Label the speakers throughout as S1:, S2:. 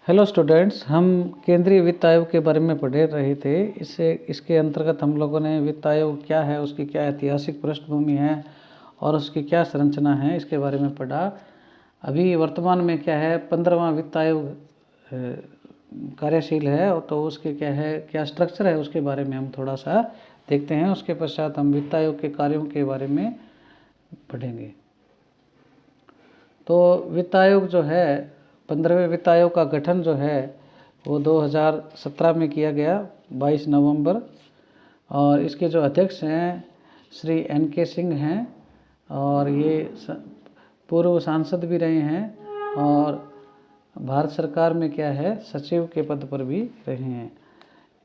S1: Hello students, हम केंद्रीय वित्त आयोग के बारे में पढ़ रहे थे। इसके अंतर्गत हम लोगों ने वित्त आयोग क्या है, उसकी क्या ऐतिहासिक पृष्ठभूमि है और उसकी क्या संरचना है, इसके बारे में पढ़ा। अभी वर्तमान में क्या है, 15वां वित्त आयोग कार्यशील है, तो उसके क्या स्ट्रक्चर है, उसके बारे में हम थोड़ा सा देखते हैं। उसके पश्चात हम वित्त आयोग के कार्यों के बारे में पढ़ेंगे। तो वित्त आयोग जो है, 15वें वित्त आयोग का गठन जो है वो 2017 में किया गया, 22 नवंबर। और इसके जो अध्यक्ष हैं श्री NK सिंह हैं, और ये पूर्व सांसद भी रहे हैं और भारत सरकार में क्या है, सचिव के पद पर भी रहे हैं।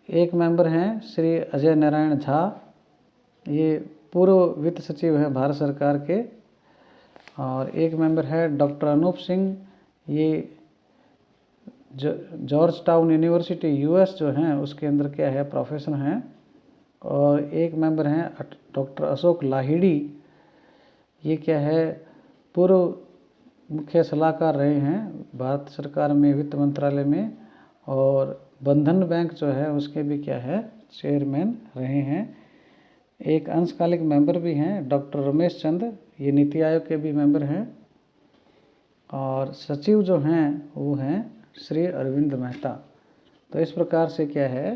S1: एक मेंबर हैं श्री अजय नारायण झा, ये पूर्व वित्त सचिव हैं भारत सरकार के। और एक मेंबर है डॉक्टर अनूप सिंह, ये जॉर्ज टाउन यूनिवर्सिटी US जो हैं उसके अंदर क्या है, प्रोफेसर हैं। और एक मेंबर हैं डॉक्टर अशोक लाहिड़ी, ये क्या है, पूर्व मुख्य सलाहकार रहे हैं भारत सरकार में वित्त मंत्रालय में। और बंधन बैंक जो है उसके भी क्या है, चेयरमैन रहे हैं। एक अंशकालिक मेंबर भी हैं डॉक्टर रमेश चंद, ये नीति आयोग के भी मेंबर हैं। और सचिव जो हैं वो हैं श्री अरविंद मेहता। तो इस प्रकार से क्या है,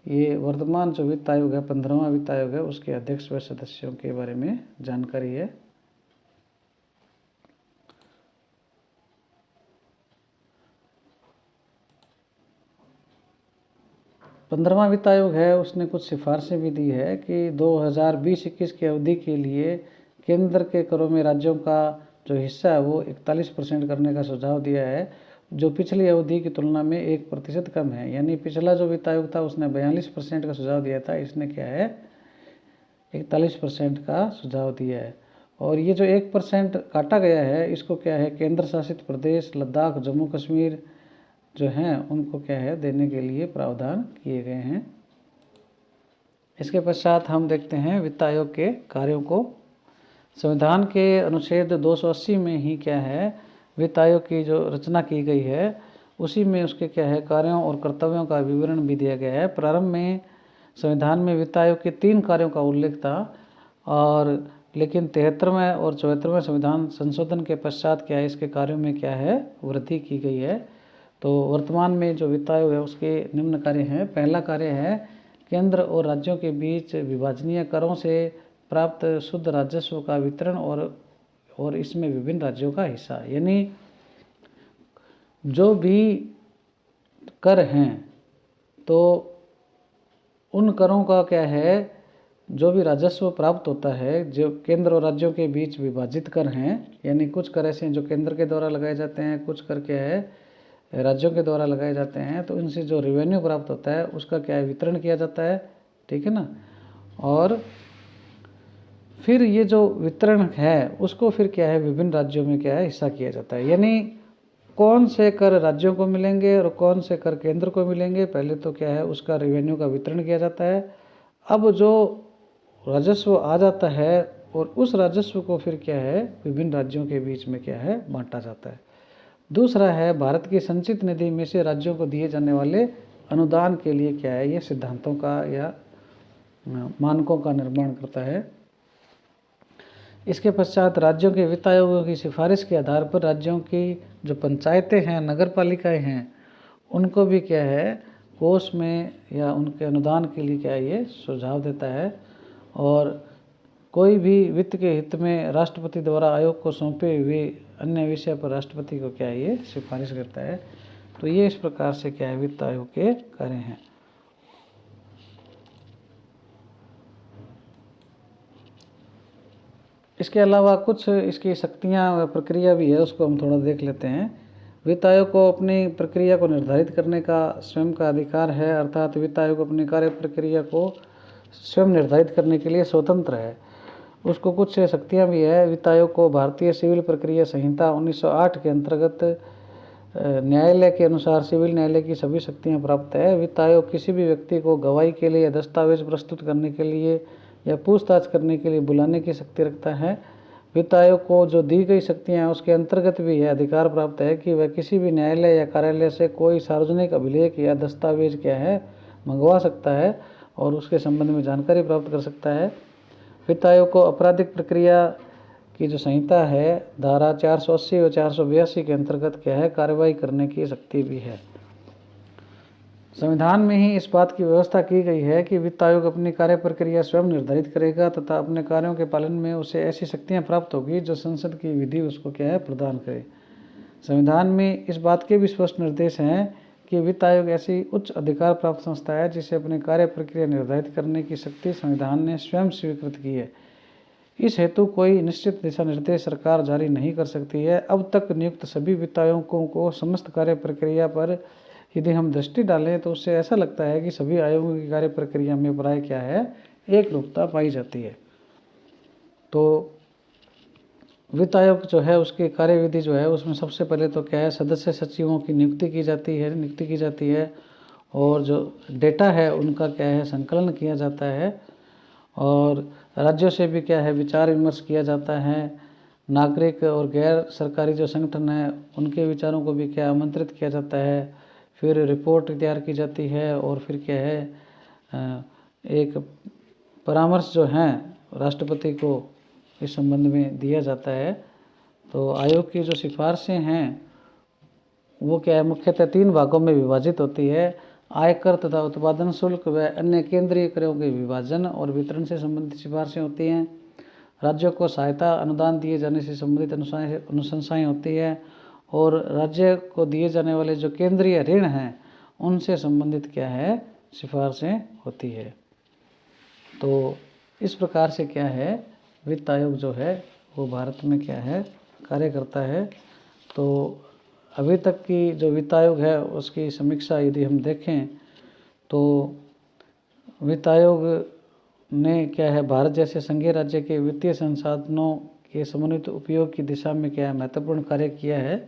S1: ये वर्तमान जो वित्त आयोग है, 15वां वित्त आयोग है, उसके अध्यक्ष व सदस्यों के बारे में जानकारी है। पंद्रहवां वित्त आयोग है, उसने कुछ सिफारिशें भी दी है कि 2020-21 की अवधि के लिए केंद्र के करों में राज्यों का जो हिस्सा है वो 41% करने का सुझाव दिया है, जो पिछली अवधि की तुलना में 1% कम है। यानी पिछला जो वित्त आयोग था उसने 42% का सुझाव दिया था, इसने क्या है 41% का सुझाव दिया है। और ये जो 1% काटा गया है, इसको क्या है, केंद्र शासित प्रदेश लद्दाख, जम्मू कश्मीर जो हैं उनको क्या है देने के लिए प्रावधान किए गए हैं। इसके पश्चात हम देखते हैं वित्त आयोग के कार्यों को। संविधान के अनुच्छेद 280 में ही क्या है, वित्त आयोग की जो रचना की गई है उसी में उसके क्या है, कार्यों और कर्तव्यों का विवरण भी दिया गया है। प्रारंभ में संविधान में वित्त आयोग के 3 कार्यों का उल्लेख था, और लेकिन 73वें और 74वें संविधान संशोधन के पश्चात क्या है, इसके कार्यों में क्या है, वृद्धि की गई है। तो वर्तमान में जो वित्त आयोग है उसके निम्न कार्य हैं। पहला कार्य है केंद्र और राज्यों के बीच विभाजनीय करों से प्राप्त शुद्ध राजस्व का वितरण और इसमें विभिन्न राज्यों का हिस्सा। यानी जो भी कर हैं तो उन करों का क्या है, जो भी राजस्व प्राप्त होता है, जो केंद्र और राज्यों के बीच विभाजित कर हैं, यानी कुछ कर ऐसे हैं जो केंद्र के द्वारा लगाए जाते हैं, कुछ कर क्या है राज्यों के द्वारा लगाए जाते हैं। तो इनसे जो रेवेन्यू प्राप्त होता है उसका क्या है, वितरण किया जाता है, ठीक है ना। और फिर ये जो वितरण है उसको फिर क्या है, विभिन्न राज्यों में क्या है, हिस्सा किया जाता है। यानी कौन से कर राज्यों को मिलेंगे और कौन से कर केंद्र को मिलेंगे, पहले तो क्या है उसका रेवेन्यू का वितरण किया जाता है। अब जो राजस्व आ जाता है और उस राजस्व को फिर क्या है, विभिन्न राज्यों के बीच में क्या है, बांटा जाता है। दूसरा है भारत की संचित निधि में से राज्यों को दिए जाने वाले अनुदान के लिए क्या है, ये सिद्धांतों का या मानकों का निर्माण करता है। इसके पश्चात राज्यों के वित्त आयोगों की सिफारिश के आधार पर राज्यों की जो पंचायतें हैं, नगर पालिकाएँ हैं, उनको भी क्या है कोष में या उनके अनुदान के लिए क्या है, ये सुझाव देता है। और कोई भी वित्त के हित में राष्ट्रपति द्वारा आयोग को सौंपे हुए अन्य विषय पर राष्ट्रपति को क्या है, ये सिफारिश करता है। तो ये इस प्रकार से क्या है, वित्त आयोग के कार्य हैं। इसके अलावा कुछ इसकी शक्तियाँ व प्रक्रिया भी है, उसको हम थोड़ा देख लेते हैं। वित्त आयोग को अपनी प्रक्रिया को निर्धारित करने का स्वयं का अधिकार है, अर्थात वित्त आयोग अपनी कार्य प्रक्रिया को स्वयं निर्धारित करने के लिए स्वतंत्र है। उसको कुछ शक्तियाँ भी है। वित्त आयोग को भारतीय सिविल प्रक्रिया संहिता 1908 के अंतर्गत न्यायालय के अनुसार सिविल न्यायालय की सभी शक्तियाँ प्राप्त है। वित्त आयोग किसी भी व्यक्ति को गवाही के लिए, दस्तावेज प्रस्तुत करने के लिए या पूछताछ करने के लिए बुलाने की शक्ति रखता है। वित्त आयोग को जो दी गई शक्तियाँ उसके अंतर्गत भी यह अधिकार प्राप्त है कि वह किसी भी न्यायालय या कार्यालय से कोई सार्वजनिक अभिलेख या दस्तावेज क्या है मंगवा सकता है और उसके संबंध में जानकारी प्राप्त कर सकता है। वित्त आयोग को आपराधिक प्रक्रिया की जो संहिता है धारा 480 और 482 के अंतर्गत क्या है कार्रवाई करने की शक्ति भी है। संविधान में ही इस बात की व्यवस्था की गई है कि वित्त आयोग अपनी कार्य प्रक्रिया स्वयं निर्धारित करेगा तथा अपने कार्यों के पालन में उसे ऐसी शक्तियां प्राप्त होगी जो संसद की विधि उसको क्या है प्रदान करे। संविधान में इस बात के भी स्पष्ट निर्देश हैं कि वित्त आयोग ऐसी उच्च अधिकार प्राप्त संस्था है जिसे अपनी कार्य प्रक्रिया निर्धारित करने की शक्ति संविधान ने स्वयं स्वीकृत की है। इस हेतु कोई निश्चित दिशा निर्देश सरकार जारी नहीं कर सकती है। अब तक नियुक्त सभी वित्त आयोगों को समस्त कार्य प्रक्रिया पर यदि हम दृष्टि डालें तो उससे ऐसा लगता है कि सभी आयोगों की कार्य प्रक्रिया में प्राय क्या है एक रूपता पाई जाती है। तो वित्त आयोग जो है उसकी कार्यविधि जो है उसमें सबसे पहले तो क्या है सदस्य सचिवों की नियुक्ति की जाती है और जो डेटा है उनका क्या है संकलन किया जाता है और राज्यों से भी क्या है विचार विमर्श किया जाता है। नागरिक और गैर सरकारी जो संगठन है उनके विचारों को भी क्या आमंत्रित किया जाता है। फिर रिपोर्ट तैयार की जाती है और फिर क्या है एक परामर्श जो है राष्ट्रपति को इस संबंध में दिया जाता है। तो आयोग की जो सिफारिशें हैं वो क्या है मुख्यतः 3 भागों में विभाजित होती है। आयकर तथा उत्पादन शुल्क व अन्य केंद्रीय करों के विभाजन और वितरण से संबंधित सिफारिशें होती हैं। राज्यों को सहायता अनुदान दिए जाने से संबंधित अनुशंसाएं होती है और राज्य को दिए जाने वाले जो केंद्रीय ऋण हैं उनसे संबंधित क्या है सिफारिशें होती है। तो इस प्रकार से क्या है वित्त आयोग जो है वो भारत में क्या है कार्य करता है। तो अभी तक की जो वित्त आयोग है उसकी समीक्षा यदि हम देखें तो वित्त आयोग ने क्या है भारत जैसे संघीय राज्य के वित्तीय संसाधनों के समन्वित उपयोग की दिशा में क्या है महत्वपूर्ण कार्य किया है।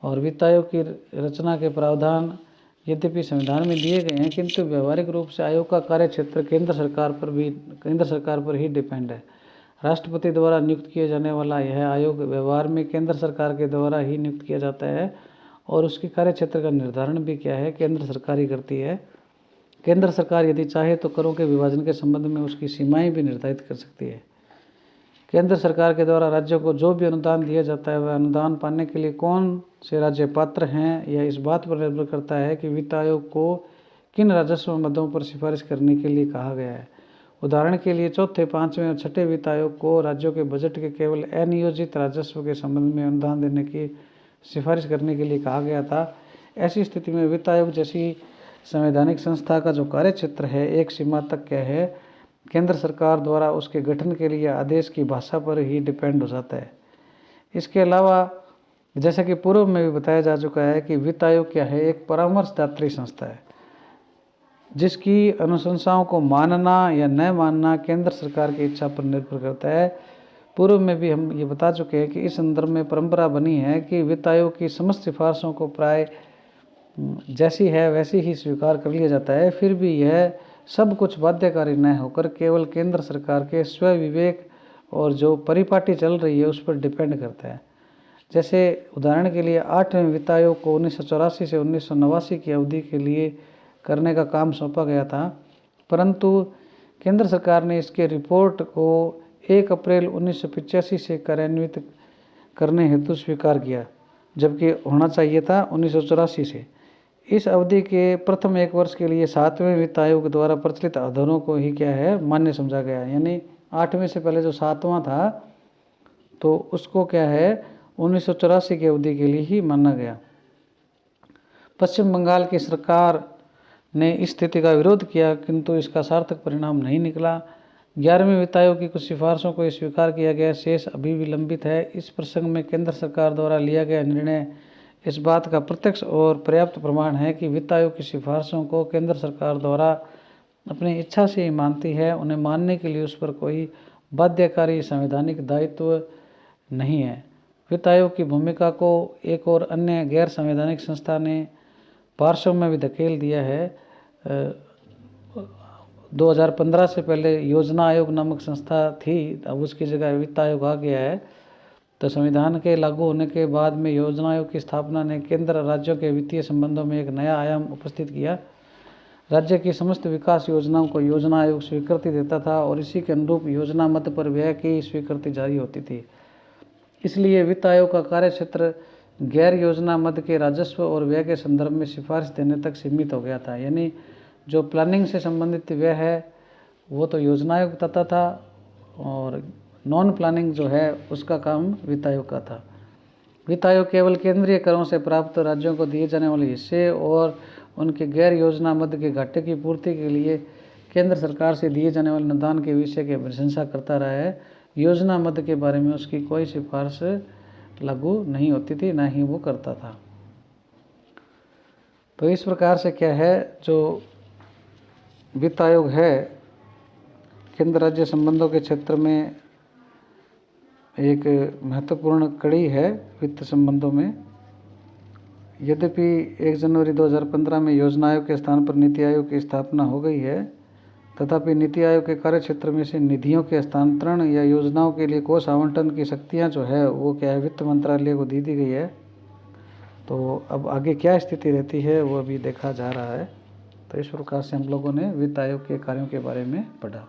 S1: और वित्त आयोग की रचना के प्रावधान यद्यपि संविधान में दिए गए हैं किंतु व्यवहारिक रूप से आयोग का कार्य क्षेत्र केंद्र सरकार पर ही डिपेंड है। राष्ट्रपति द्वारा नियुक्त किया जाने वाला यह आयोग व्यवहार में केंद्र सरकार के द्वारा ही नियुक्त किया जाता है और उसके कार्य क्षेत्र का निर्धारण भी क्या है केंद्र सरकार ही करती है। केंद्र सरकार यदि चाहे तो करों के विभाजन के संबंध में उसकी सीमाएं भी निर्धारित कर सकती है। केंद्र सरकार के द्वारा राज्यों को जो भी अनुदान दिया जाता है वह अनुदान पाने के लिए कौन से राज्य पात्र हैं यह इस बात पर निर्भर करता है कि वित्त आयोग को किन राजस्व मदों पर सिफारिश करने के लिए कहा गया है। उदाहरण के लिए चौथे, 5वें और 6ठे वित्त आयोग को राज्यों के बजट के केवल अनियोजित राजस्व के संबंध में अनुदान देने की सिफारिश करने के लिए कहा गया था। ऐसी स्थिति में वित्त आयोग जैसी संवैधानिक संस्था का जो कार्य क्षेत्र है एक सीमा तक क्या है केंद्र सरकार द्वारा उसके गठन के लिए आदेश की भाषा पर ही डिपेंड हो जाता है। इसके अलावा जैसा कि पूर्व में भी बताया जा चुका है कि वित्त आयोग क्या है एक परामर्शदात्री संस्था है जिसकी अनुशंसाओं को मानना या न मानना केंद्र सरकार की इच्छा पर निर्भर करता है। पूर्व में भी हम ये बता चुके हैं कि इस संदर्भ में परंपरा बनी है कि वित्त आयोग की समस्त सिफारिशों को प्राय जैसी है वैसी ही स्वीकार कर लिया जाता है। फिर भी यह सब कुछ बाध्यकारी न होकर केवल केंद्र सरकार के स्वविवेक और जो परिपाटी चल रही है उस पर डिपेंड करता है। जैसे उदाहरण के लिए 8वें वित्त आयोग को 1984 से 1989 की अवधि के लिए करने का काम सौंपा गया था, परंतु केंद्र सरकार ने इसके रिपोर्ट को 1 अप्रैल 1985 से कार्यान्वित करने हेतु स्वीकार किया, जबकि होना चाहिए था 1984 से। इस अवधि के प्रथम 1 वर्ष के लिए 7वें वित्त आयोग द्वारा प्रचलित अवधारणाओं को ही क्या है मान्य समझा गया। यानी 8वें से पहले जो 7वां था तो उसको क्या है 1984 की अवधि के लिए ही माना गया। पश्चिम बंगाल की सरकार ने इस स्थिति का विरोध किया किंतु इसका सार्थक परिणाम नहीं निकला। 11वें वित्त आयोग की कुछ सिफारिशों को स्वीकार किया गया, शेष अभी भी लंबित है। इस प्रसंग में केंद्र सरकार द्वारा लिया गया निर्णय इस बात का प्रत्यक्ष और पर्याप्त प्रमाण है कि वित्त आयोग की सिफारिशों को केंद्र सरकार द्वारा अपनी इच्छा से ही मानती है। उन्हें मानने के लिए उस पर कोई बाध्यकारी संवैधानिक दायित्व नहीं है। वित्त आयोग की भूमिका को एक और अन्य गैर संवैधानिक संस्था ने पार्श्व में भी धकेल दिया है। 2015 से पहले योजना आयोग नामक संस्था थी, अब उसकी जगह वित्त आयोग आ गया है। तो संविधान के लागू होने के बाद में योजना आयोग की स्थापना ने केंद्र राज्यों के वित्तीय संबंधों में एक नया आयाम उपस्थित किया। राज्य की समस्त विकास योजनाओं को योजना आयोग स्वीकृति देता था और इसी के अनुरूप योजना मद पर व्यय की स्वीकृति जारी होती थी। इसलिए वित्त आयोग का कार्यक्षेत्र गैर योजना मद के राजस्व और व्यय के संदर्भ में सिफारिश देने तक सीमित हो गया था। यानी जो प्लानिंग से संबंधित व्यय है वो तो योजना आयोग बताता था और नॉन प्लानिंग जो है उसका काम वित्त आयोग का था। वित्त आयोग केवल केंद्रीय करों से प्राप्त राज्यों को दिए जाने वाले हिस्से और उनके गैर योजना मद के घाटे की पूर्ति के लिए केंद्र सरकार से दिए जाने वाले अनुदान के विषय की प्रशंसा करता रहा है। योजना मद के बारे में उसकी कोई सिफारिश लागू नहीं होती थी, ना ही वो करता था। तो इस प्रकार से क्या है, जो वित्त आयोग है केंद्र राज्य संबंधों के क्षेत्र में एक महत्वपूर्ण कड़ी है वित्त संबंधों में। यद्यपि 1 जनवरी 2015 में योजना आयोग के स्थान पर नीति आयोग की स्थापना हो गई है, तथापि नीति आयोग के कार्यक्षेत्र में से निधियों के हस्तांतरण या योजनाओं के लिए कोष आवंटन की शक्तियां जो है वो क्या है वित्त मंत्रालय को दी गई है। तो अब आगे क्या स्थिति रहती है वो अभी देखा जा रहा है। तो इस प्रकार से हम लोगों ने वित्त आयोग के कार्यों के बारे में पढ़ा।